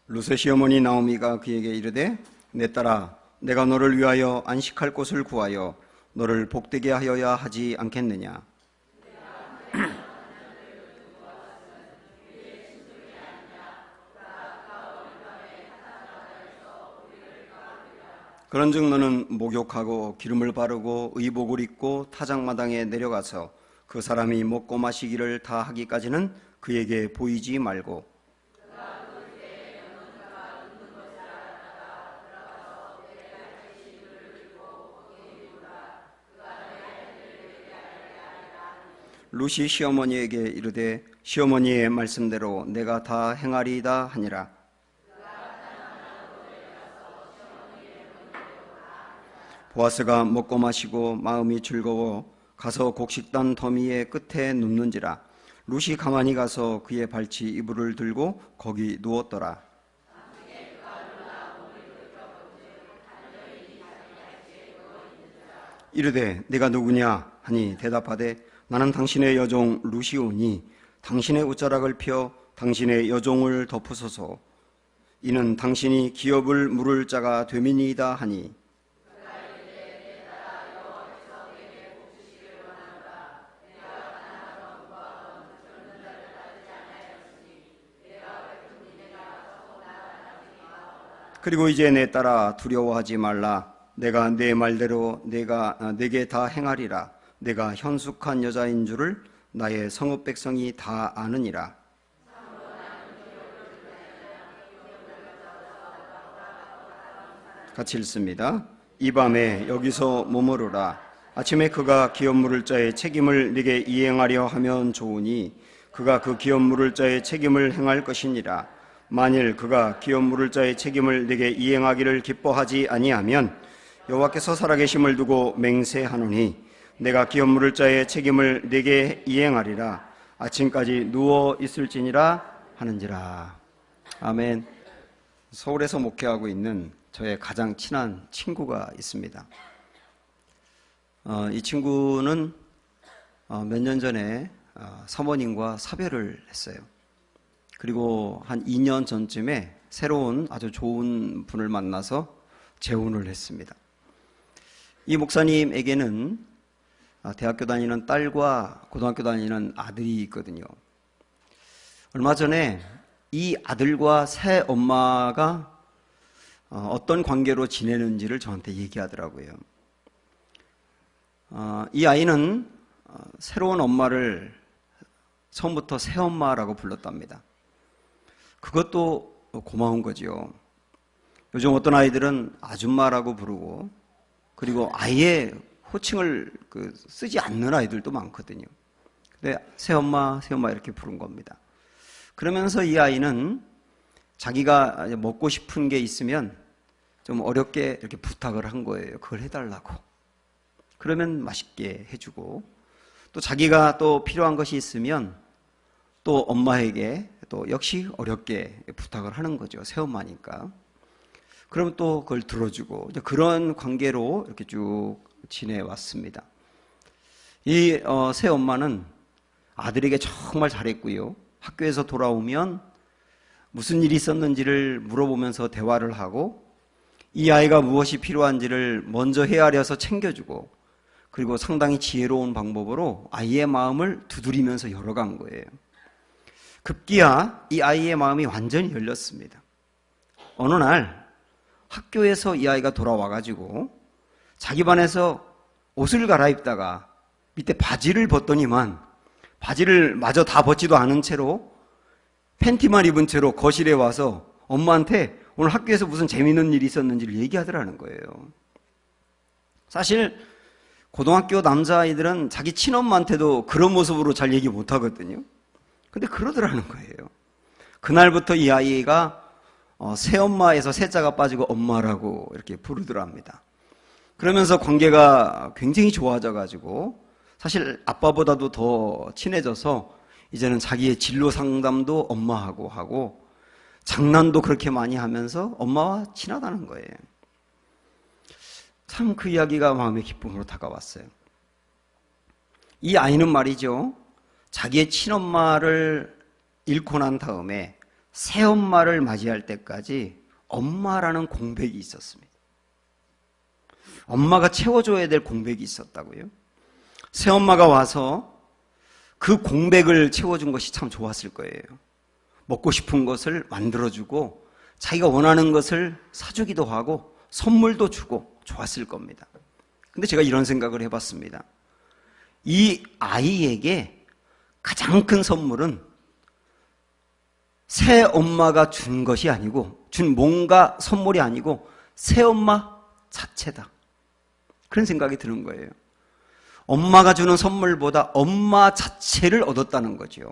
룻의 시어머니 나오미가 그에게 이르되 내 딸아 내가 너를 위하여 안식할 곳을 구하여 너를 복되게 하여야 하지 않겠느냐. 그런즉 너는 목욕하고 기름을 바르고 의복을 입고 타작마당에 내려가서 그 사람이 먹고 마시기를 다 하기까지는 그에게 보이지 말고 룻이 시어머니에게 이르되 시어머니의 말씀대로 내가 다 행하리이다 하니라. 보아스가 먹고 마시고 마음이 즐거워 가서 곡식단 더미의 끝에 눕는지라. 룻이 가만히 가서 그의 발치 이불을 들고 거기 누웠더라. 이르되 네가 누구냐 하니 대답하되 나는 당신의 여종 룻이오니 당신의 옷자락을 펴 당신의 여종을 덮으소서. 이는 당신이 기업을 물을 자가 됨이니이다 하니 그리고 이제 내 딸아 두려워하지 말라. 내가 내 말대로 내게 다 행하리라. 내가 현숙한 여자인 줄을 나의 성읍 백성이 다 아느니라. 같이 읽습니다. 이 밤에 여기서 머무르라. 아침에 그가 기업 물을 자의 책임을 네게 이행하려 하면 좋으니 그가 그 기업 물을 자의 책임을 행할 것이니라. 만일 그가 기업 물을 자의 책임을 네게 이행하기를 기뻐하지 아니하면 여호와께서 살아계심을 두고 맹세하노니 내가 기업 물을 자의 책임을 네게 이행하리라. 아침까지 누워 있을지니라 하는지라. 아멘. 서울에서 목회하고 있는 저의 가장 친한 친구가 있습니다. 이 친구는 몇 년 전에 사모님과 사별을 했어요. 그리고 한 2년 전쯤에 새로운 아주 좋은 분을 만나서 재혼을 했습니다. 이 목사님에게는 대학교 다니는 딸과 고등학교 다니는 아들이 있거든요. 얼마 전에 이 아들과 새 엄마가 어떤 관계로 지내는지를 저한테 얘기하더라고요. 이 아이는 새로운 엄마를 처음부터 새엄마라고 불렀답니다. 그것도 고마운 거죠. 요즘 어떤 아이들은 아줌마라고 부르고 그리고 아예 호칭을 쓰지 않는 아이들도 많거든요. 근데 새엄마, 새엄마 이렇게 부른 겁니다. 그러면서 이 아이는 자기가 먹고 싶은 게 있으면 좀 어렵게 이렇게 부탁을 한 거예요. 그걸 해달라고. 그러면 맛있게 해주고 또 자기가 또 필요한 것이 있으면 또 엄마에게 또 역시 어렵게 부탁을 하는 거죠. 새엄마니까. 그러면 또 그걸 들어주고 그런 관계로 이렇게 쭉 지내왔습니다. 이 새엄마는 아들에게 정말 잘했고요. 학교에서 돌아오면 무슨 일이 있었는지를 물어보면서 대화를 하고 이 아이가 무엇이 필요한지를 먼저 헤아려서 챙겨주고 그리고 상당히 지혜로운 방법으로 아이의 마음을 두드리면서 열어간 거예요. 급기야 이 아이의 마음이 완전히 열렸습니다. 어느 날 학교에서 이 아이가 돌아와가지고 자기 반에서 옷을 갈아입다가 밑에 바지를 벗더니만 바지를 마저 다 벗지도 않은 채로 팬티만 입은 채로 거실에 와서 엄마한테 오늘 학교에서 무슨 재미있는 일이 있었는지를 얘기하더라는 거예요. 사실 고등학교 남자아이들은 자기 친엄마한테도 그런 모습으로 잘 얘기 못하거든요. 근데 그러더라는 거예요. 그날부터 이 아이가 새엄마에서 새자가 빠지고 엄마라고 이렇게 부르더랍니다. 그러면서 관계가 굉장히 좋아져가지고 사실 아빠보다도 더 친해져서 이제는 자기의 진로 상담도 엄마하고 하고 장난도 그렇게 많이 하면서 엄마와 친하다는 거예요. 참 그 이야기가 마음의 기쁨으로 다가왔어요. 이 아이는 말이죠. 자기의 친엄마를 잃고 난 다음에 새엄마를 맞이할 때까지 엄마라는 공백이 있었습니다. 엄마가 채워줘야 될 공백이 있었다고요. 새엄마가 와서 그 공백을 채워준 것이 참 좋았을 거예요. 먹고 싶은 것을 만들어주고 자기가 원하는 것을 사주기도 하고 선물도 주고 좋았을 겁니다. 근데 제가 이런 생각을 해봤습니다. 이 아이에게 가장 큰 선물은 새 엄마가 준 것이 아니고, 준 뭔가 선물이 아니고 새 엄마 자체다. 그런 생각이 드는 거예요. 엄마가 주는 선물보다 엄마 자체를 얻었다는 거죠.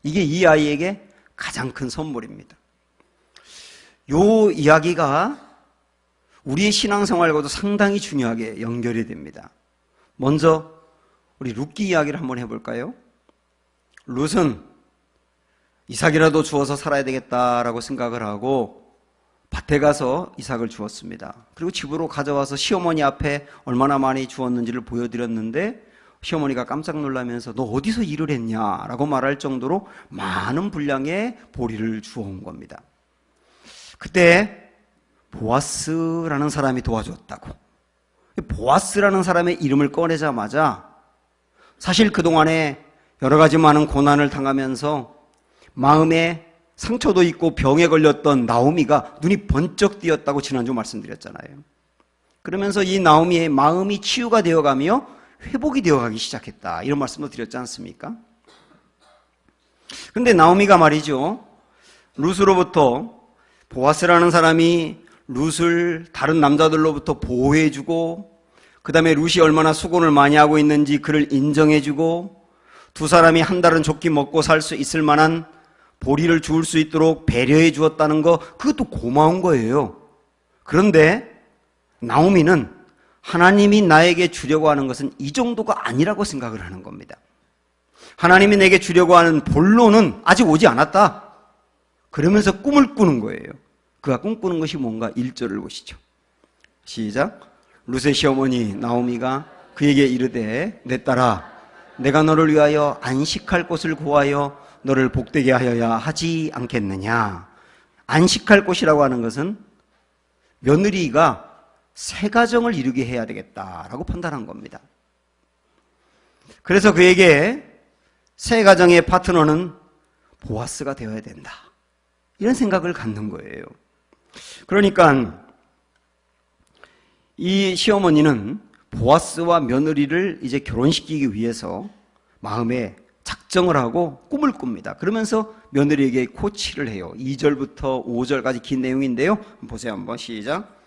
이게 이 아이에게 가장 큰 선물입니다. 이 이야기가 우리의 신앙생활과도 상당히 중요하게 연결이 됩니다. 먼저 우리 룻기 이야기를 한번 해볼까요? 룻은 이삭이라도 주어서 살아야 되겠다라고 생각을 하고 밭에 가서 이삭을 주었습니다. 그리고 집으로 가져와서 시어머니 앞에 얼마나 많이 주었는지를 보여드렸는데 시어머니가 깜짝 놀라면서 너 어디서 일을 했냐라고 말할 정도로 많은 분량의 보리를 주어온 겁니다. 그때 보아스라는 사람이 도와줬다고. 보아스라는 사람의 이름을 꺼내자마자 사실 그동안에 여러 가지 많은 고난을 당하면서 마음에 상처도 있고 병에 걸렸던 나오미가 눈이 번쩍 띄었다고 지난주 말씀드렸잖아요. 그러면서 이 나오미의 마음이 치유가 되어가며 회복이 되어가기 시작했다. 이런 말씀도 드렸지 않습니까? 근데 나오미가 말이죠. 룻으로부터 보아스라는 사람이 룻을 다른 남자들로부터 보호해주고 그 다음에 룻이 얼마나 수고를 많이 하고 있는지 그를 인정해주고 두 사람이 한 달은 조끼 먹고 살 수 있을 만한 보리를 주울 수 있도록 배려해 주었다는 거, 그것도 고마운 거예요. 그런데 나오미는 하나님이 나에게 주려고 하는 것은 이 정도가 아니라고 생각을 하는 겁니다. 하나님이 내게 주려고 하는 본론은 아직 오지 않았다. 그러면서 꿈을 꾸는 거예요. 그가 꿈꾸는 것이 뭔가 1절을 보시죠. 시작. 룻의 시어머니 나오미가 그에게 이르되 내 딸아 내가 너를 위하여 안식할 곳을 구하여 너를 복되게 하여야 하지 않겠느냐. 안식할 곳이라고 하는 것은 며느리가 새 가정을 이루게 해야 되겠다라고 판단한 겁니다. 그래서 그에게 새 가정의 파트너는 보아스가 되어야 된다. 이런 생각을 갖는 거예요. 그러니까 이 시어머니는 보아스와 며느리를 이제 결혼시키기 위해서 마음에 작정을 하고 꿈을 꿉니다. 그러면서 며느리에게 코치를 해요. 2절부터 5절까지 긴 내용인데요. 보세요 한번 시작.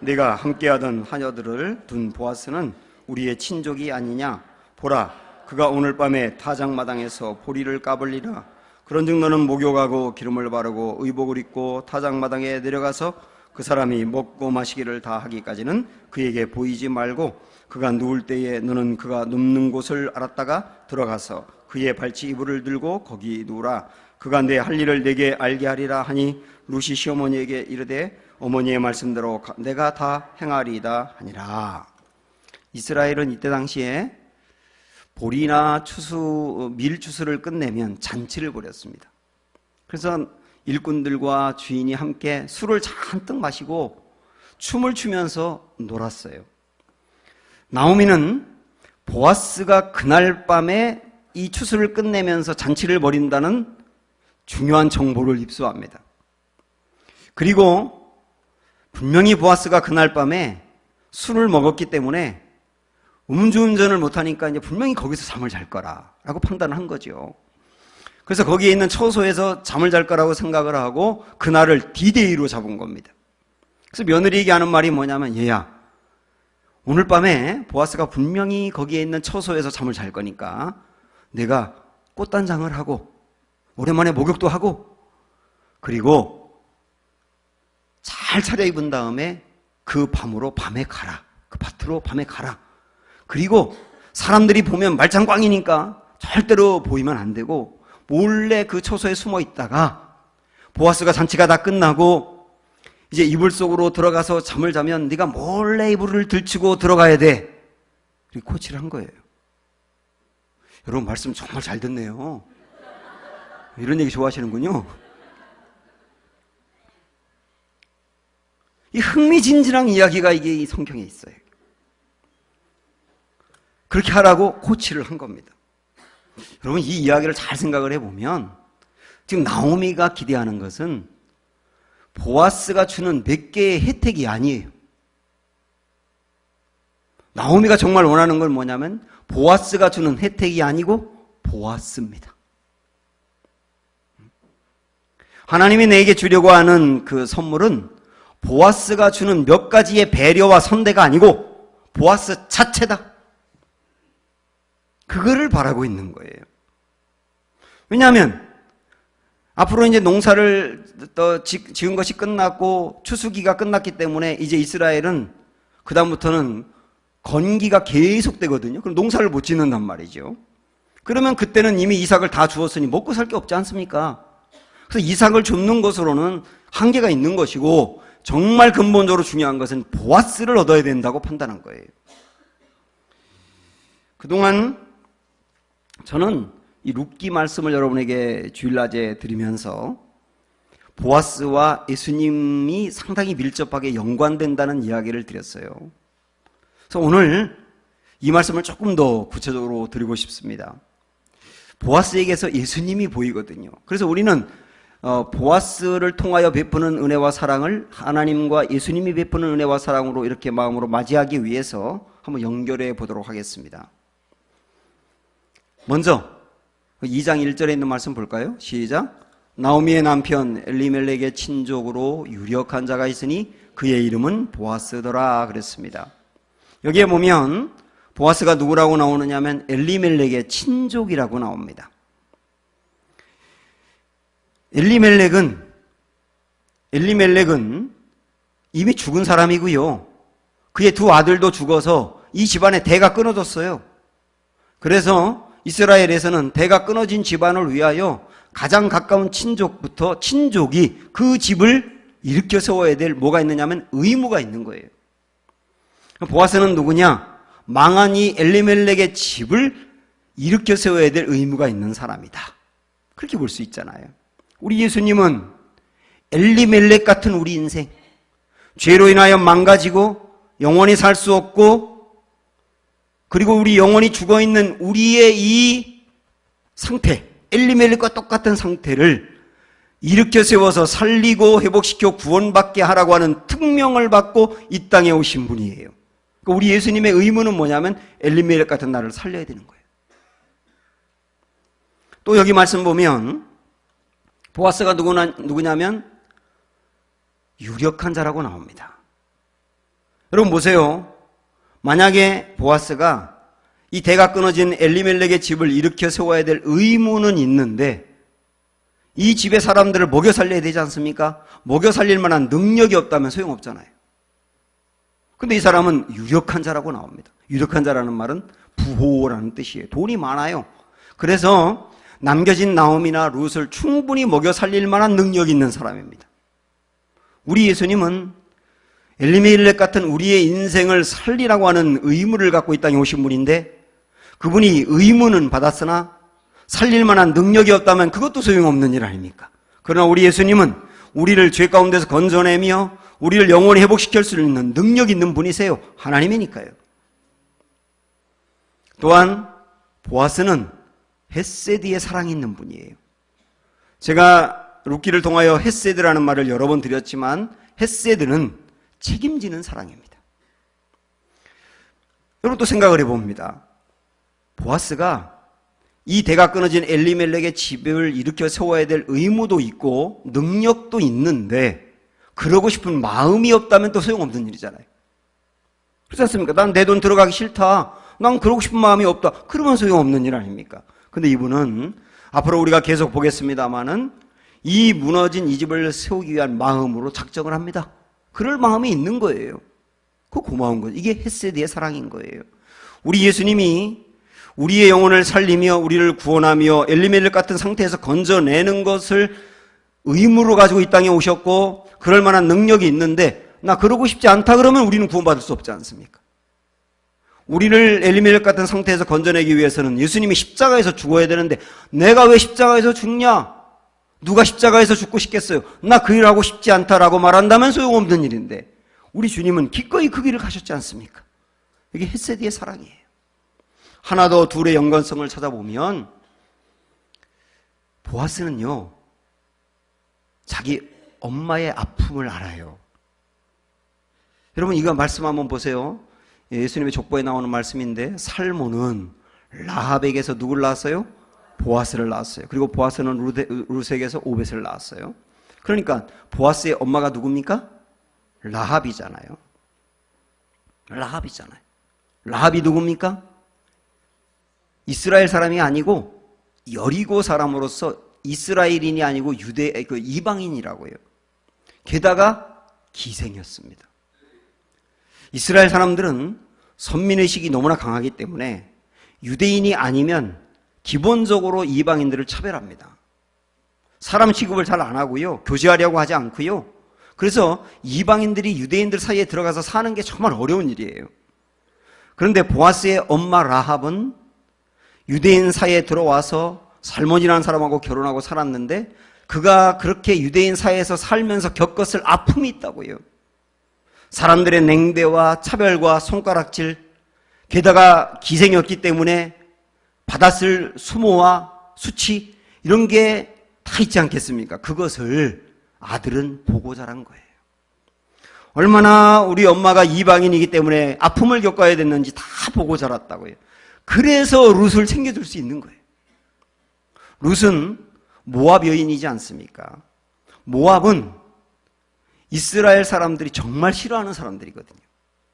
네가 함께하던 하녀들을 둔 보아스는 우리의 친족이 아니냐. 보라 그가 오늘 밤에 타작마당에서 보리를 까불리라. 그런즉 너는 목욕하고 기름을 바르고 의복을 입고 타작마당에 내려가서 그 사람이 먹고 마시기를 다 하기까지는 그에게 보이지 말고 그가 누울 때에 너는 그가 눕는 곳을 알았다가 들어가서 그의 발치 이불을 들고 거기 누우라. 그가 내 할 일을 내게 알게 하리라 하니 룻이 시어머니에게 이르되 어머니의 말씀대로 내가 다 행하리이다 하니라. 이스라엘은 이때 당시에 보리나 추수, 밀추수를 끝내면 잔치를 벌였습니다. 그래서 일꾼들과 주인이 함께 술을 잔뜩 마시고 춤을 추면서 놀았어요. 나오미는 보아스가 그날 밤에 이 추수를 끝내면서 잔치를 벌인다는 중요한 정보를 입수합니다. 그리고 분명히 보아스가 그날 밤에 술을 먹었기 때문에 음주운전을 못하니까 이제 분명히 거기서 잠을 잘 거라라고 판단을 한 거죠. 그래서 거기에 있는 처소에서 잠을 잘 거라고 생각을 하고 그날을 D-Day로 잡은 겁니다. 그래서 며느리에게 하는 말이 뭐냐면 얘야 오늘 밤에 보아스가 분명히 거기에 있는 처소에서 잠을 잘 거니까 내가 꽃단장을 하고 오랜만에 목욕도 하고 그리고 잘 차려입은 다음에 그 밤으로 밤에 가라. 그 밭으로 밤에 가라. 그리고 사람들이 보면 말짱꽝이니까 절대로 보이면 안 되고 몰래 그 처소에 숨어 있다가 보아스가 잔치가 다 끝나고 이제 이불 속으로 들어가서 잠을 자면 네가 몰래 이불을 들치고 들어가야 돼. 그리고 코치를 한 거예요. 여러분 말씀 정말 잘 듣네요. 이런 얘기 좋아하시는군요. 이 흥미진진한 이야기가 이게 이 성경에 있어요. 그렇게 하라고 코치를 한 겁니다. 여러분, 이 이야기를 잘 생각을 해보면 지금 나오미가 기대하는 것은 보아스가 주는 몇 개의 혜택이 아니에요. 나오미가 정말 원하는 건 뭐냐면 보아스가 주는 혜택이 아니고 보아스입니다. 하나님이 내게 주려고 하는 그 선물은 보아스가 주는 몇 가지의 배려와 선대가 아니고 보아스 자체다. 그거를 바라고 있는 거예요. 왜냐하면 앞으로 이제 농사를 지은 것이 끝났고 추수기가 끝났기 때문에 이제 이스라엘은 그다음부터는 건기가 계속되거든요. 그럼 농사를 못 짓는단 말이죠. 그러면 그때는 이미 이삭을 다 주었으니 먹고 살 게 없지 않습니까? 그래서 이삭을 줍는 것으로는 한계가 있는 것이고 정말 근본적으로 중요한 것은 보아스를 얻어야 된다고 판단한 거예요. 그동안 저는 이 룻기 말씀을 여러분에게 주일낮에 드리면서 보아스와 예수님이 상당히 밀접하게 연관된다는 이야기를 드렸어요. 그래서 오늘 이 말씀을 조금 더 구체적으로 드리고 싶습니다. 보아스에게서 예수님이 보이거든요. 그래서 우리는 보아스를 통하여 베푸는 은혜와 사랑을 하나님과 예수님이 베푸는 은혜와 사랑으로 이렇게 마음으로 맞이하기 위해서 한번 연결해 보도록 하겠습니다. 먼저 2장 1절에 있는 말씀 볼까요? 시작. 나오미의 남편 엘리멜렉의 친족으로 유력한 자가 있으니 그의 이름은 보아스더라 그랬습니다. 여기에 보면 보아스가 누구라고 나오느냐 하면 엘리멜렉의 친족이라고 나옵니다. 엘리멜렉은 이미 죽은 사람이고요. 그의 두 아들도 죽어서 이 집안의 대가 끊어졌어요. 그래서 이스라엘에서는 대가 끊어진 집안을 위하여 가장 가까운 친족부터 친족이 그 집을 일으켜 세워야 될 뭐가 있느냐면 의무가 있는 거예요. 보아스는 누구냐? 망한 이 엘리멜렉의 집을 일으켜 세워야 될 의무가 있는 사람이다. 그렇게 볼 수 있잖아요. 우리 예수님은 엘리멜렉 같은 우리 인생, 죄로 인하여 망가지고 영원히 살 수 없고 그리고 우리 영원히 죽어있는 우리의 이 상태, 엘리멜렉과 똑같은 상태를 일으켜 세워서 살리고 회복시켜 구원받게 하라고 하는 특명을 받고 이 땅에 오신 분이에요. 그러니까 우리 예수님의 의무는 뭐냐면 엘리멜렉 같은 나를 살려야 되는 거예요. 또 여기 말씀 보면 보아스가 누구냐면 유력한 자라고 나옵니다. 여러분 보세요. 만약에 보아스가 이 대가 끊어진 엘리멜렉의 집을 일으켜 세워야 될 의무는 있는데 이 집의 사람들을 먹여 살려야 되지 않습니까? 먹여 살릴 만한 능력이 없다면 소용없잖아요. 근데 이 사람은 유력한 자라고 나옵니다. 유력한 자라는 말은 부호라는 뜻이에요. 돈이 많아요. 그래서 남겨진 나오미나 룻을 충분히 먹여 살릴 만한 능력이 있는 사람입니다. 우리 예수님은 엘리멜렉 같은 우리의 인생을 살리라고 하는 의무를 갖고 이 땅에 오신 분인데 그분이 의무는 받았으나 살릴 만한 능력이 없다면 그것도 소용없는 일 아닙니까? 그러나 우리 예수님은 우리를 죄 가운데서 건져내며 우리를 영원히 회복시킬 수 있는 능력이 있는 분이세요. 하나님이니까요. 또한 보아스는 헤세드의 사랑이 있는 분이에요. 제가 룻기를 통하여 헤세드라는 말을 여러 번 드렸지만 헤세드는 책임지는 사랑입니다. 여러분 또 생각을 해봅니다. 보아스가 이 대가 끊어진 엘리멜렉의 집을 일으켜 세워야 될 의무도 있고 능력도 있는데 그러고 싶은 마음이 없다면 또 소용없는 일이잖아요. 그렇지 않습니까? 난 내 돈 들어가기 싫다. 난 그러고 싶은 마음이 없다. 그러면 소용없는 일 아닙니까? 근데 이분은 앞으로 우리가 계속 보겠습니다마는 이 무너진 이 집을 세우기 위한 마음으로 작정을 합니다. 그럴 마음이 있는 거예요. 그거 고마운 거죠. 이게 헤세드의 사랑인 거예요. 우리 예수님이 우리의 영혼을 살리며 우리를 구원하며 엘리멜렉 같은 상태에서 건져내는 것을 의무로 가지고 이 땅에 오셨고 그럴 만한 능력이 있는데 나 그러고 싶지 않다 그러면 우리는 구원받을 수 없지 않습니까? 우리를 엘리멜렉 같은 상태에서 건져내기 위해서는 예수님이 십자가에서 죽어야 되는데 내가 왜 십자가에서 죽냐? 누가 십자가에서 죽고 싶겠어요? 나 그 일하고 싶지 않다라고 말한다면 소용없는 일인데 우리 주님은 기꺼이 그 길을 가셨지 않습니까? 이게 헤세디의 사랑이에요. 하나 더 둘의 연관성을 찾아보면 보아스는요, 자기 엄마의 아픔을 알아요. 여러분 이거 말씀 한번 보세요. 예수님의 족보에 나오는 말씀인데 살몬은 라합에게서 누굴 낳았어요? 보아스를 낳았어요. 그리고 보아스는 루색에서 오벳을 낳았어요. 그러니까 보아스의 엄마가 누굽니까? 라합이잖아요. 라합이잖아요. 라합이 누굽니까? 이스라엘 사람이 아니고 여리고 사람으로서 이스라엘인이 아니고 이방인이라고요. 게다가 기생이었습니다. 이스라엘 사람들은 선민의식이 너무나 강하기 때문에 유대인이 아니면 기본적으로 이방인들을 차별합니다. 사람 취급을 잘 안 하고요. 교제하려고 하지 않고요. 그래서 이방인들이 유대인들 사이에 들어가서 사는 게 정말 어려운 일이에요. 그런데 보아스의 엄마 라합은 유대인 사이에 들어와서 살몬이라는 사람하고 결혼하고 살았는데 그가 그렇게 유대인 사이에서 살면서 겪었을 아픔이 있다고요. 사람들의 냉대와 차별과 손가락질, 게다가 기생이었기 때문에 받았을 수모와 수치 이런 게 다 있지 않겠습니까? 그것을 아들은 보고 자란 거예요. 얼마나 우리 엄마가 이방인이기 때문에 아픔을 겪어야 됐는지 다 보고 자랐다고요. 그래서 룻을 챙겨줄 수 있는 거예요. 룻은 모압 여인이지 않습니까? 모압은 이스라엘 사람들이 정말 싫어하는 사람들이거든요.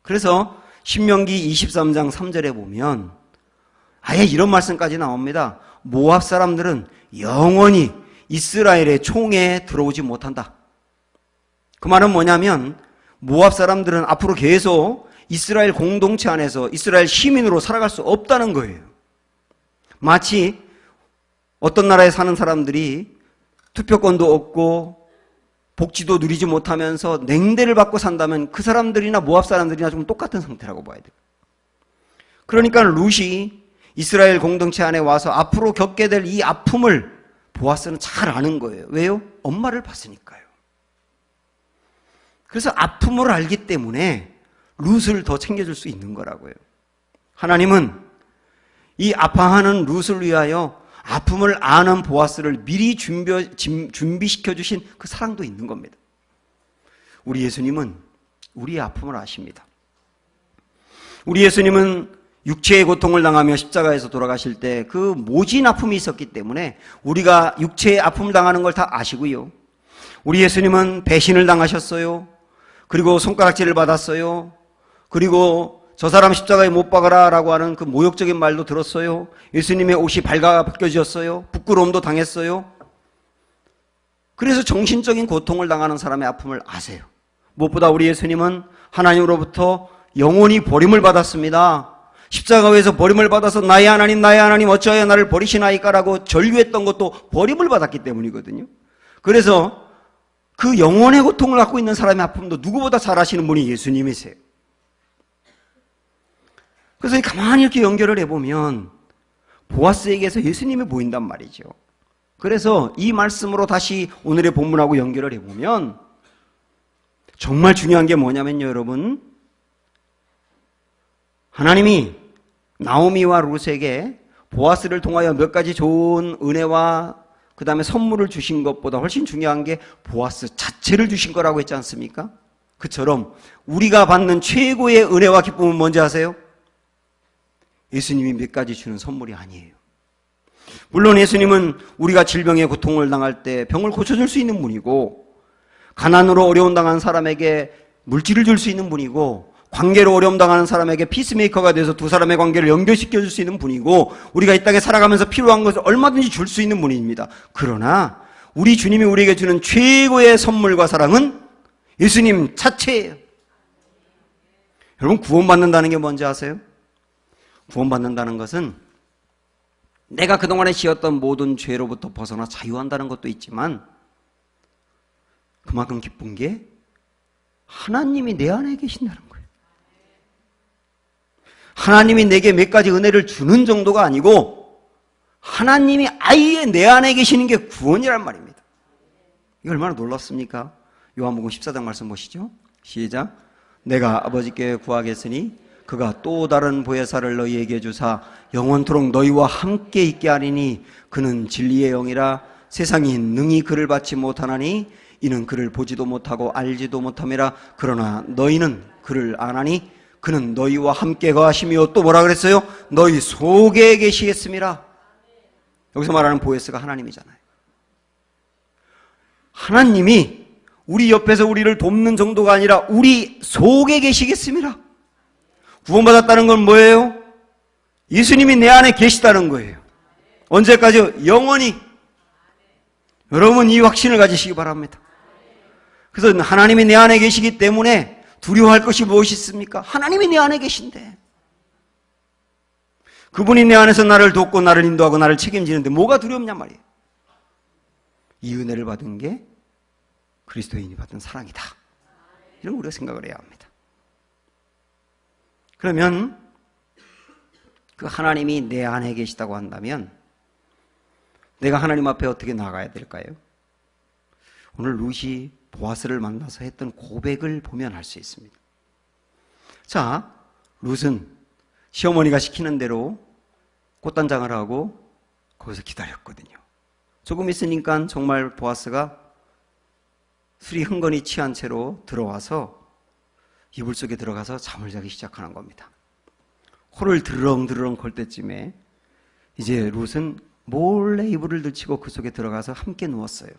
그래서 신명기 23장 3절에 보면 아예 이런 말씀까지 나옵니다. 모압 사람들은 영원히 이스라엘의 총에 들어오지 못한다. 그 말은 뭐냐면 모압 사람들은 앞으로 계속 이스라엘 공동체 안에서 이스라엘 시민으로 살아갈 수 없다는 거예요. 마치 어떤 나라에 사는 사람들이 투표권도 없고 복지도 누리지 못하면서 냉대를 받고 산다면 그 사람들이나 모압 사람들이나 좀 똑같은 상태라고 봐야 돼요. 그러니까 룻이 이스라엘 공동체 안에 와서 앞으로 겪게 될 이 아픔을 보아스는 잘 아는 거예요. 왜요? 엄마를 봤으니까요. 그래서 아픔을 알기 때문에 룻을 더 챙겨줄 수 있는 거라고요. 하나님은 이 아파하는 룻을 위하여 아픔을 아는 보아스를 미리 준비시켜 주신 그 사랑도 있는 겁니다. 우리 예수님은 우리의 아픔을 아십니다. 우리 예수님은 육체의 고통을 당하며 십자가에서 돌아가실 때 그 모진 아픔이 있었기 때문에 우리가 육체의 아픔을 당하는 걸 다 아시고요. 우리 예수님은 배신을 당하셨어요. 그리고 손가락질을 받았어요. 그리고 저 사람 십자가에 못 박아라 라고 하는 그 모욕적인 말도 들었어요. 예수님의 옷이 벗겨졌어요. 부끄러움도 당했어요. 그래서 정신적인 고통을 당하는 사람의 아픔을 아세요. 무엇보다 우리 예수님은 하나님으로부터 영원히 버림을 받았습니다. 십자가에서 버림을 받아서 나의 하나님 어찌하여 나를 버리시나이까 라고 절규했던 것도 버림을 받았기 때문이거든요. 그래서 그 영혼의 고통을 갖고 있는 사람의 아픔도 누구보다 잘 아시는 분이 예수님이세요. 그래서 가만히 이렇게 연결을 해보면 보아스에게서 예수님이 보인단 말이죠. 그래서 이 말씀으로 다시 오늘의 본문하고 연결을 해보면 정말 중요한 게 뭐냐면요, 여러분. 하나님이 나오미와 룻에게 보아스를 통하여 몇 가지 좋은 은혜와 그 다음에 선물을 주신 것보다 훨씬 중요한 게 보아스 자체를 주신 거라고 했지 않습니까? 그처럼 우리가 받는 최고의 은혜와 기쁨은 뭔지 아세요? 예수님이 몇 가지 주는 선물이 아니에요. 물론 예수님은 우리가 질병의 고통을 당할 때 병을 고쳐줄 수 있는 분이고, 가난으로 어려움 당한 사람에게 물질을 줄 수 있는 분이고, 관계로 어려움 당하는 사람에게 피스메이커가 돼서 두 사람의 관계를 연결시켜 줄 수 있는 분이고, 우리가 이 땅에 살아가면서 필요한 것을 얼마든지 줄 수 있는 분입니다. 그러나 우리 주님이 우리에게 주는 최고의 선물과 사랑은 예수님 자체예요. 여러분, 구원받는다는 게 뭔지 아세요? 구원받는다는 것은 내가 그동안에 지었던 모든 죄로부터 벗어나 자유한다는 것도 있지만, 그만큼 기쁜 게 하나님이 내 안에 계신다는 거예요. 하나님이 내게 몇 가지 은혜를 주는 정도가 아니고 하나님이 아예 내 안에 계시는 게 구원이란 말입니다. 이거 얼마나 놀랍습니까? 요한복음 14장 말씀 보시죠. 시작. 내가 아버지께 구하겠으니 그가 또 다른 보혜사를 너희에게 주사 영원토록 너희와 함께 있게 하리니 그는 진리의 영이라. 세상이 능히 그를 받지 못하나니 이는 그를 보지도 못하고 알지도 못함이라. 그러나 너희는 그를 아나니 그는 너희와 함께 거하시며, 또 뭐라 그랬어요? 너희 속에 계시겠습니다. 여기서 말하는 보혜사가 하나님이잖아요. 하나님이 우리 옆에서 우리를 돕는 정도가 아니라 우리 속에 계시겠습니다. 구원받았다는 건 뭐예요? 예수님이 내 안에 계시다는 거예요. 언제까지요? 영원히. 여러분 이 확신을 가지시기 바랍니다. 그래서 하나님이 내 안에 계시기 때문에 두려워할 것이 무엇이 있습니까? 하나님이 내 안에 계신데, 그분이 내 안에서 나를 돕고 나를 인도하고 나를 책임지는데 뭐가 두렵냔 말이에요. 이 은혜를 받은 게 그리스도인이 받은 사랑이다. 이런 우리가 생각을 해야 합니다. 그러면 그 하나님이 내 안에 계시다고 한다면 내가 하나님 앞에 어떻게 나가야 될까요? 오늘 룻이 보아스를 만나서 했던 고백을 보면 알 수 있습니다. 자, 룻은 시어머니가 시키는 대로 꽃단장을 하고 거기서 기다렸거든요. 조금 있으니까 정말 보아스가 술이 흥건히 취한 채로 들어와서 이불 속에 들어가서 잠을 자기 시작하는 겁니다. 코를 드렁드렁 걸 때쯤에 이제 룻은 몰래 이불을 들치고 그 속에 들어가서 함께 누웠어요.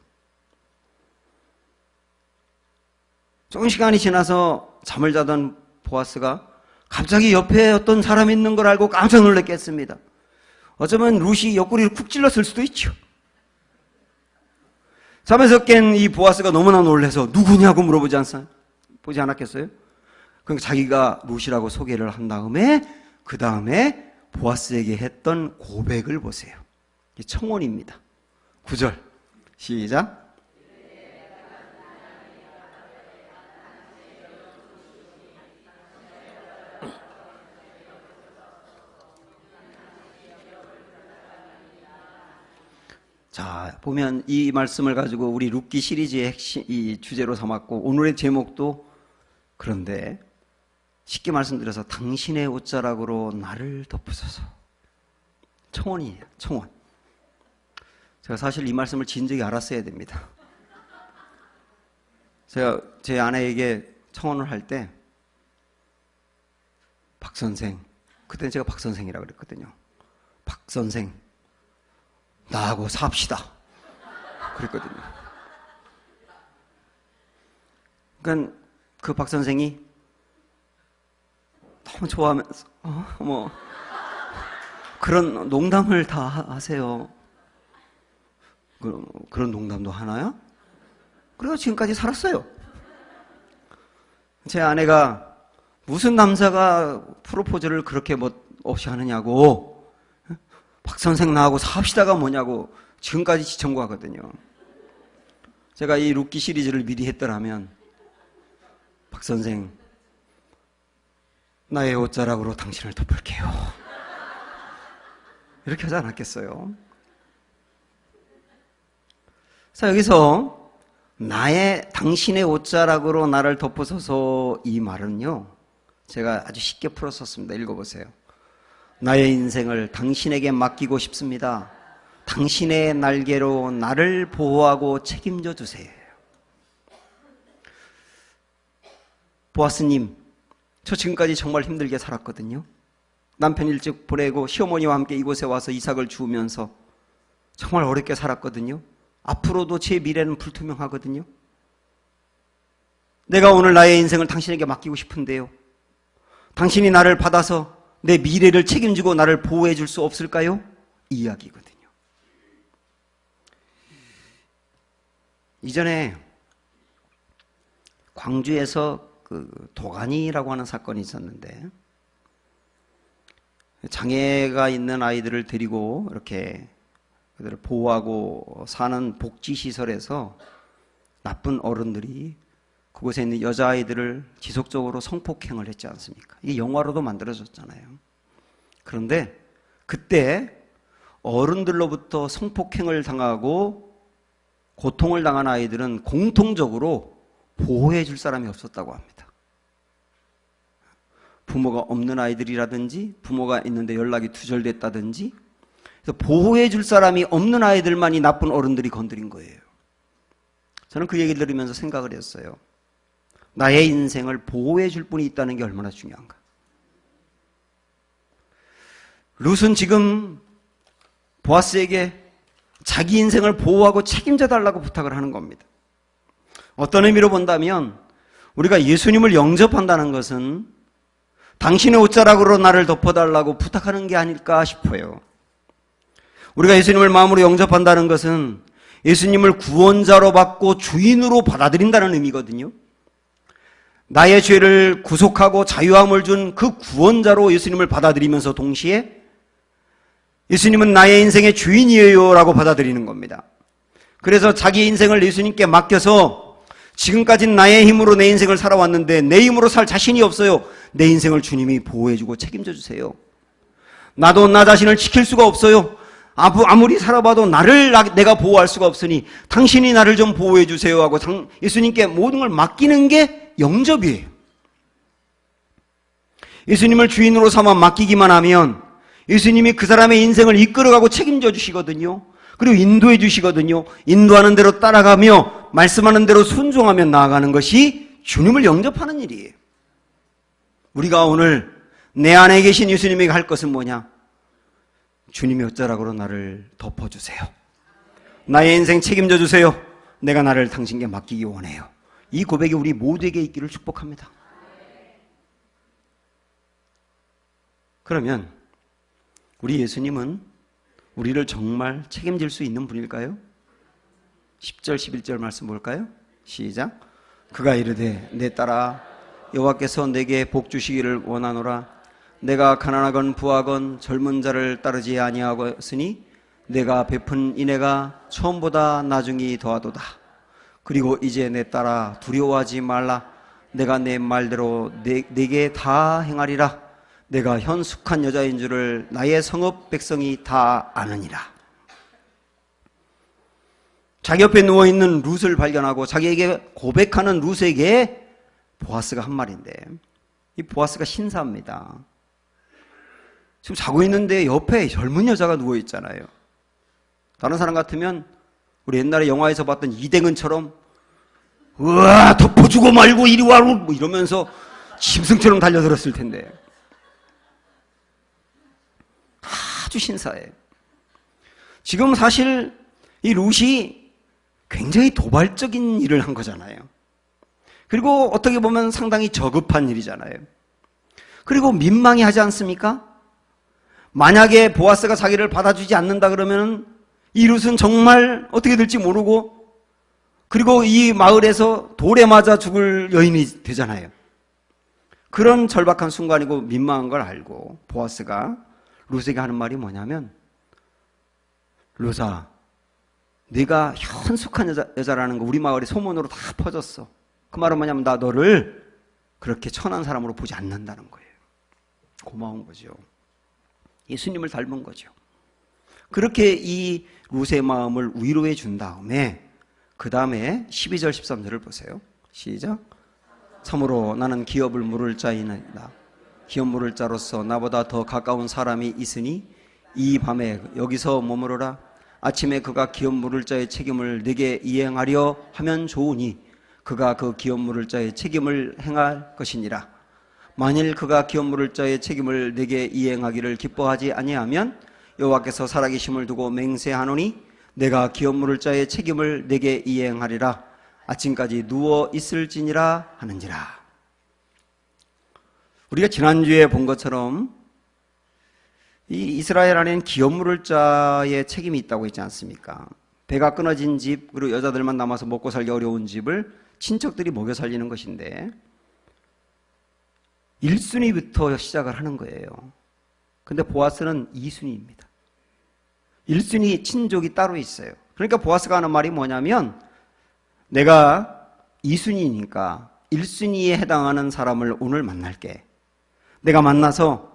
조금 시간이 지나서 잠을 자던 보아스가 갑자기 옆에 어떤 사람이 있는 걸 알고 깜짝 놀랐겠습니다. 어쩌면 룻이 옆구리를 쿡 찔렀을 수도 있죠. 잠에서 깬 이 보아스가 너무나 놀라서 누구냐고 보지 않았겠어요? 그러니까 자기가 룻이라고 소개를 한 다음에 그 다음에 보아스에게 했던 고백을 보세요. 청혼입니다. 9절 시작. 자, 보면 이 말씀을 가지고 우리 룻기 시리즈의 핵심, 이 주제로 삼았고 오늘의 제목도 그런데 쉽게 말씀드려서 당신의 옷자락으로 나를 덮으소서. 청혼이에요. 청혼. 제가 사실 이 말씀을 진즉에 알았어야 됩니다. 제가 제 아내에게 청혼을 할 때 박 선생, 그때는 제가 박 선생이라고 그랬거든요. 박 선생, 나하고 삽시다. 그랬거든요. 그러니까 그 박 선생이 너무 좋아하면서 그런 농담을 다 하세요. 그런 농담도 하나요? 그래서 지금까지 살았어요. 제 아내가 무슨 남자가 프로포즈를 그렇게 없이 하느냐고, 박 선생 나하고 삽시다가 뭐냐고 지금까지 지청구하거든요. 제가 이 룻기 시리즈를 미리 했더라면 박 선생, 나의 옷자락으로 당신을 덮을게요. 이렇게 하지 않았겠어요? 자, 여기서 당신의 옷자락으로 나를 덮으소서, 이 말은요, 제가 아주 쉽게 풀었었습니다. 읽어보세요. 나의 인생을 당신에게 맡기고 싶습니다. 당신의 날개로 나를 보호하고 책임져 주세요. 보아스님, 저 지금까지 정말 힘들게 살았거든요. 남편 일찍 보내고 시어머니와 함께 이곳에 와서 이삭을 주우면서 정말 어렵게 살았거든요. 앞으로도 제 미래는 불투명하거든요. 내가 오늘 나의 인생을 당신에게 맡기고 싶은데요, 당신이 나를 받아서 내 미래를 책임지고 나를 보호해 줄 수 없을까요? 이 이야기거든요. 이전에 광주에서 그 도가니라고 하는 사건이 있었는데, 장애가 있는 아이들을 데리고 이렇게 그들을 보호하고 사는 복지시설에서 나쁜 어른들이 그곳에 있는 여자아이들을 지속적으로 성폭행을 했지 않습니까? 이게 영화로도 만들어졌잖아요. 그런데 그때 어른들로부터 성폭행을 당하고 고통을 당한 아이들은 공통적으로 보호해 줄 사람이 없었다고 합니다. 부모가 없는 아이들이라든지 부모가 있는데 연락이 두절됐다든지, 그래서 보호해 줄 사람이 없는 아이들만이 나쁜 어른들이 건드린 거예요. 저는 그 얘기를 들으면서 생각을 했어요. 나의 인생을 보호해 줄 분이 있다는 게 얼마나 중요한가. 룻은 지금 보아스에게 자기 인생을 보호하고 책임져 달라고 부탁을 하는 겁니다. 어떤 의미로 본다면 우리가 예수님을 영접한다는 것은 당신의 옷자락으로 나를 덮어달라고 부탁하는 게 아닐까 싶어요. 우리가 예수님을 마음으로 영접한다는 것은 예수님을 구원자로 받고 주인으로 받아들인다는 의미거든요. 나의 죄를 구속하고 자유함을 준 그 구원자로 예수님을 받아들이면서 동시에 예수님은 나의 인생의 주인이에요 라고 받아들이는 겁니다. 그래서 자기 인생을 예수님께 맡겨서 지금까지는 나의 힘으로 내 인생을 살아왔는데 내 힘으로 살 자신이 없어요. 내 인생을 주님이 보호해주고 책임져 주세요. 나도 나 자신을 지킬 수가 없어요. 아무리 살아봐도 나를 내가 보호할 수가 없으니 당신이 나를 좀 보호해 주세요 하고 예수님께 모든 걸 맡기는 게 영접이에요. 예수님을 주인으로 삼아 맡기기만 하면 예수님이 그 사람의 인생을 이끌어가고 책임져 주시거든요. 그리고 인도해 주시거든요. 인도하는 대로 따라가며 말씀하는 대로 순종하며 나아가는 것이 주님을 영접하는 일이에요. 우리가 오늘 내 안에 계신 예수님에게 할 것은 뭐냐? 주님의 옷자락으로 나를 덮어주세요. 나의 인생 책임져 주세요. 내가 나를 당신께 맡기기 원해요. 이 고백이 우리 모두에게 있기를 축복합니다. 그러면 우리 예수님은 우리를 정말 책임질 수 있는 분일까요? 10절 11절 말씀 볼까요? 시작. 그가 이르되 내 딸아 여호와께서 내게 복 주시기를 원하노라. 내가 가난하건 부하건 젊은 자를 따르지 아니하였으니 내가 베푼 인애가 처음보다 나중이 더하도다. 그리고 이제 내 딸아 두려워하지 말라. 내가 내 말대로 내게 다 행하리라. 내가 현숙한 여자인 줄을 나의 성읍 백성이 다 아느니라. 자기 옆에 누워있는 룻을 발견하고 자기에게 고백하는 룻에게 보아스가 한 말인데, 이 보아스가 신사입니다. 지금 자고 있는데 옆에 젊은 여자가 누워있잖아요. 다른 사람 같으면 우리 옛날에 영화에서 봤던 이대근처럼 으아 덮어주고 말고 이리 와 뭐 이러면서 짐승처럼 달려들었을 텐데 아주 신사해요. 지금 사실 이 룻이 굉장히 도발적인 일을 한 거잖아요. 그리고 어떻게 보면 상당히 저급한 일이잖아요. 그리고 민망해 하지 않습니까? 만약에 보아스가 자기를 받아주지 않는다 그러면 이 룻은 정말 어떻게 될지 모르고, 그리고 이 마을에서 돌에 맞아 죽을 여인이 되잖아요. 그런 절박한 순간이고 민망한 걸 알고 보아스가 룻에게 하는 말이 뭐냐면, 룻아, 네가 현숙한 여자라는 거 우리 마을에 소문으로 다 퍼졌어. 그 말은 뭐냐면 나 너를 그렇게 천한 사람으로 보지 않는다는 거예요. 고마운 거죠. 예수님을 닮은 거죠. 그렇게 이 룻의 마음을 위로해 준 다음에 그 다음에 12절 13절을 보세요. 시작. 참으로 나는 기업을 물을 자이다. 기업 물을 자로서 나보다 더 가까운 사람이 있으니 이 밤에 여기서 머무르라. 아침에 그가 기업 물을 자의 책임을 내게 이행하려 하면 좋으니 그가 그 기업 물을 자의 책임을 행할 것이니라. 만일 그가 기업 물을 자의 책임을 내게 이행하기를 기뻐하지 아니하면 여호와께서 살아계심을 두고 맹세하노니 내가 기업 물을 자의 책임을 내게 이행하리라. 아침까지 누워 있을지니라 하는지라. 우리가 지난주에 본 것처럼 이 이스라엘 안에는 기업 물을 자의 책임이 있다고 했지 않습니까? 배가 끊어진 집, 그리고 여자들만 남아서 먹고 살기 어려운 집을 친척들이 먹여 살리는 것인데 1순위부터 시작을 하는 거예요. 근데 보아스는 2순위입니다. 1순위 친족이 따로 있어요. 그러니까 보아스가 하는 말이 뭐냐면, 내가 2순위니까 1순위에 해당하는 사람을 오늘 만날게. 내가 만나서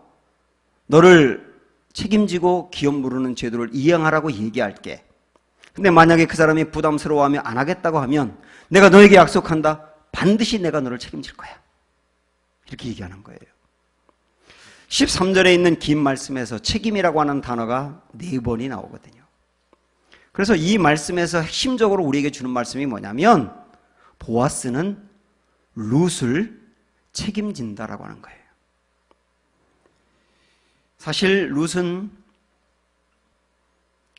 너를 책임지고 기업 물으는 제도를 이행하라고 얘기할게. 근데 만약에 그 사람이 부담스러워하며 안 하겠다고 하면 내가 너에게 약속한다. 반드시 내가 너를 책임질 거야. 이렇게 얘기하는 거예요. 13절에 있는 긴 말씀에서 책임이라고 하는 단어가 4번이 나오거든요. 그래서 이 말씀에서 핵심적으로 우리에게 주는 말씀이 뭐냐면 보아스는 룻을 책임진다라고 하는 거예요. 사실 룻은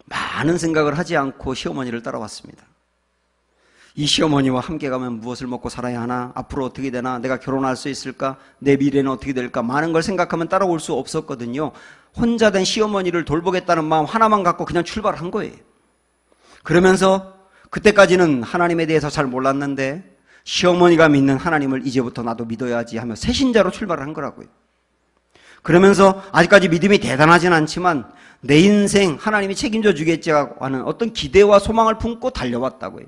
많은 생각을 하지 않고 시어머니를 따라왔습니다. 이 시어머니와 함께 가면 무엇을 먹고 살아야 하나? 앞으로 어떻게 되나? 내가 결혼할 수 있을까? 내 미래는 어떻게 될까? 많은 걸 생각하면 따라올 수 없었거든요. 혼자 된 시어머니를 돌보겠다는 마음 하나만 갖고 그냥 출발한 거예요. 그러면서 그때까지는 하나님에 대해서 잘 몰랐는데 시어머니가 믿는 하나님을 이제부터 나도 믿어야지 하며 새신자로 출발을 한 거라고요. 그러면서 아직까지 믿음이 대단하진 않지만 내 인생 하나님이 책임져 주겠지라고 하는 어떤 기대와 소망을 품고 달려왔다고요.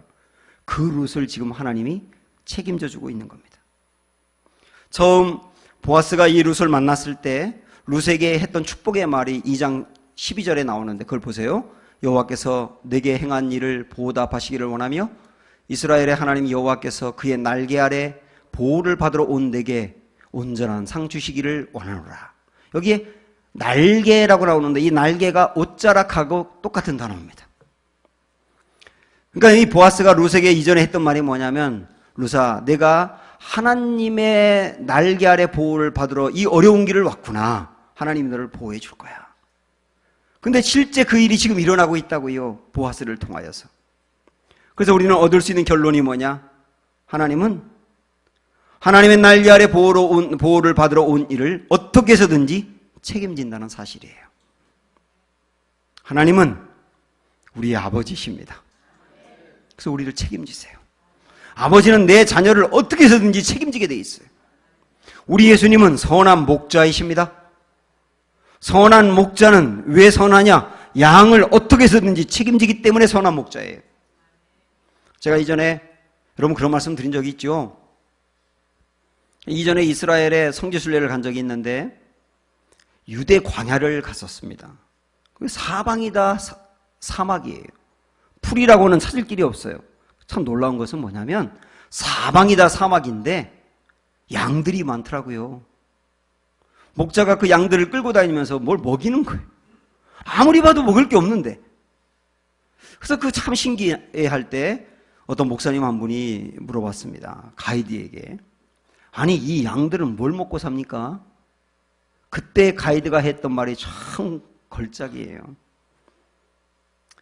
그 룻을 지금 하나님이 책임져 주고 있는 겁니다. 처음 보아스가 이 룻을 만났을 때 룻에게 했던 축복의 말이 2장 12절에 나오는데 그걸 보세요. 여호와께서 내게 행한 일을 보답하시기를 원하며 이스라엘의 하나님 여호와께서 그의 날개 아래 보호를 받으러 온 내게 온전한 상 주시기를 원하노라. 여기에 날개라고 나오는데 이 날개가 옷자락하고 똑같은 단어입니다. 그러니까 이 보아스가 룻에게 이전에 했던 말이 뭐냐면 룻아 내가 하나님의 날개 아래 보호를 받으러 이 어려운 길을 왔구나. 하나님이 너를 보호해 줄 거야. 근데 실제 그 일이 지금 일어나고 있다고요. 보아스를 통하여서. 그래서 우리는 얻을 수 있는 결론이 뭐냐? 하나님은 하나님의 날개 아래 보호를 받으러 온 일을 어떻게 해서든지 책임진다는 사실이에요. 하나님은 우리의 아버지십니다. 그래서 우리를 책임지세요. 아버지는 내 자녀를 어떻게 해서든지 책임지게 돼 있어요. 우리 예수님은 선한 목자이십니다. 선한 목자는 왜 선하냐? 양을 어떻게 해서든지 책임지기 때문에 선한 목자예요. 제가 이전에 여러분 그런 말씀 드린 적이 있죠. 이전에 이스라엘에 성지순례를 간 적이 있는데 유대 광야를 갔었습니다. 사방이 다 사막이에요. 풀이라고는 찾을 길이 없어요. 참 놀라운 것은 뭐냐면 사방이 다 사막인데 양들이 많더라고요. 목자가 그 양들을 끌고 다니면서 뭘 먹이는 거예요. 아무리 봐도 먹을 게 없는데. 그래서 그 참 신기해할 때 어떤 목사님 한 분이 물어봤습니다. 가이드에게. 아니 이 양들은 뭘 먹고 삽니까? 그때 가이드가 했던 말이 참 걸작이에요.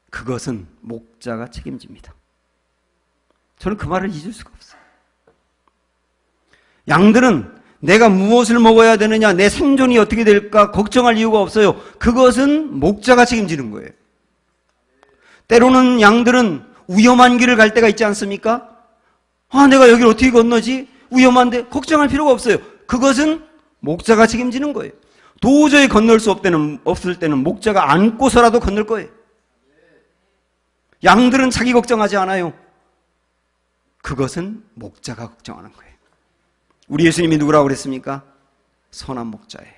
그것은 목자가 책임집니다. 저는 그 말을 잊을 수가 없어요. 양들은 내가 무엇을 먹어야 되느냐, 내 생존이 어떻게 될까 걱정할 이유가 없어요. 그것은 목자가 책임지는 거예요. 때로는 양들은 위험한 길을 갈 때가 있지 않습니까? 아, 내가 여기를 어떻게 건너지? 위험한데 걱정할 필요가 없어요. 그것은 목자가 책임지는 거예요. 도저히 건널 수 없을 때는 목자가 안고서라도 건널 거예요. 양들은 자기 걱정하지 않아요. 그것은 목자가 걱정하는 거예요. 우리 예수님이 누구라고 그랬습니까? 선한 목자예요.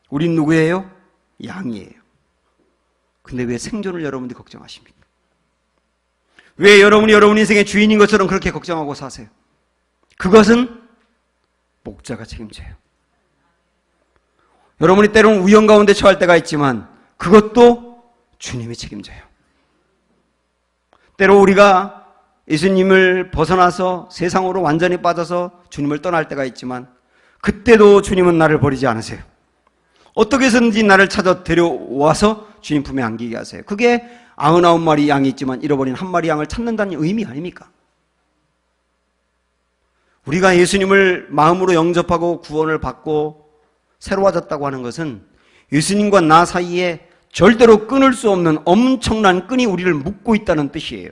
우린 누구예요? 양이에요. 근데 왜 생존을 여러분들이 걱정하십니까? 왜 여러분 인생의 주인인 것처럼 그렇게 걱정하고 사세요? 그것은 목자가 책임져요. 여러분이 때로는 위험 가운데 처할 때가 있지만 그것도 주님이 책임져요. 때로 우리가 예수님을 벗어나서 세상으로 완전히 빠져서 주님을 떠날 때가 있지만 그때도 주님은 나를 버리지 않으세요. 어떻게 해서든지 나를 찾아 데려와서 주님 품에 안기게 하세요. 그게 99마리 양이 있지만 잃어버린 한 마리 양을 찾는다는 의미 아닙니까? 우리가 예수님을 마음으로 영접하고 구원을 받고 새로워졌다고 하는 것은 예수님과 나 사이에 절대로 끊을 수 없는 엄청난 끈이 우리를 묶고 있다는 뜻이에요.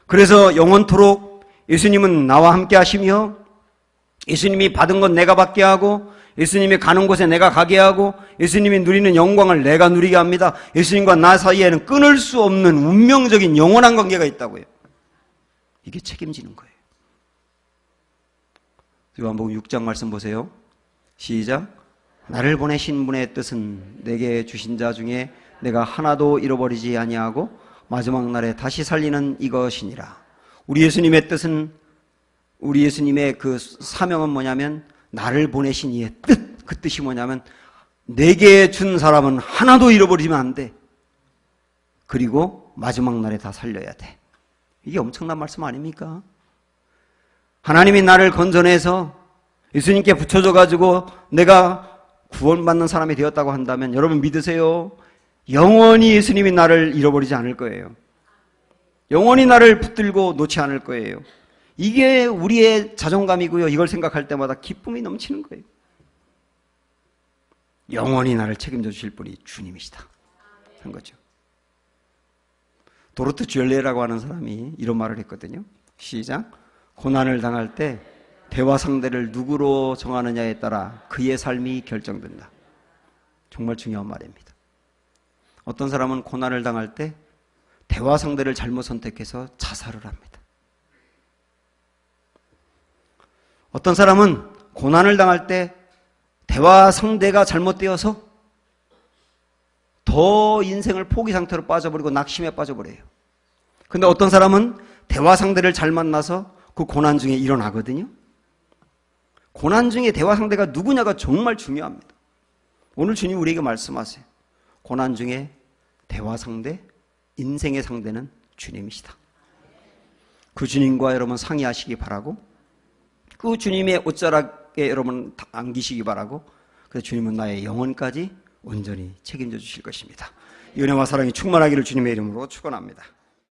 그래서 영원토록 예수님은 나와 함께 하시며 예수님이 받은 건 내가 받게 하고 예수님이 가는 곳에 내가 가게 하고 예수님이 누리는 영광을 내가 누리게 합니다. 예수님과 나 사이에는 끊을 수 없는 운명적인 영원한 관계가 있다고요. 이게 책임지는 거예요. 요한복음 6장 말씀 보세요. 시작. 나를 보내신 분의 뜻은 내게 주신 자 중에 내가 하나도 잃어버리지 아니하고 마지막 날에 다시 살리는 이것이니라. 우리 예수님의 뜻은, 우리 예수님의 그 사명은 뭐냐면 나를 보내신 이의 뜻, 그 뜻이 뭐냐면 내게 준 사람은 하나도 잃어버리면 안 돼. 그리고 마지막 날에 다 살려야 돼. 이게 엄청난 말씀 아닙니까? 하나님이 나를 건져내서 예수님께 붙여줘가지고 내가 구원받는 사람이 되었다고 한다면 여러분 믿으세요. 영원히 예수님이 나를 잃어버리지 않을 거예요. 영원히 나를 붙들고 놓지 않을 거예요. 이게 우리의 자존감이고요. 이걸 생각할 때마다 기쁨이 넘치는 거예요. 영원히 나를 책임져 주실 분이 주님이시다 한 거죠. 도로트 쥐얼레라고 하는 사람이 이런 말을 했거든요. 시작. 고난을 당할 때 대화 상대를 누구로 정하느냐에 따라 그의 삶이 결정된다. 정말 중요한 말입니다. 어떤 사람은 고난을 당할 때 대화 상대를 잘못 선택해서 자살을 합니다. 어떤 사람은 고난을 당할 때 대화 상대가 잘못되어서 더 인생을 포기 상태로 빠져버리고 낙심에 빠져버려요. 근데 어떤 사람은 대화 상대를 잘 만나서 그 고난 중에 일어나거든요. 고난 중에 대화 상대가 누구냐가 정말 중요합니다. 오늘 주님 우리에게 말씀하세요. 고난 중에 대화 상대, 인생의 상대는 주님이시다. 그 주님과 여러분 상의하시기 바라고, 그 주님의 옷자락에 여러분 안기시기 바라고, 그래서 주님은 나의 영혼까지 온전히 책임져 주실 것입니다. 이 은혜와 사랑이 충만하기를 주님의 이름으로 축원합니다.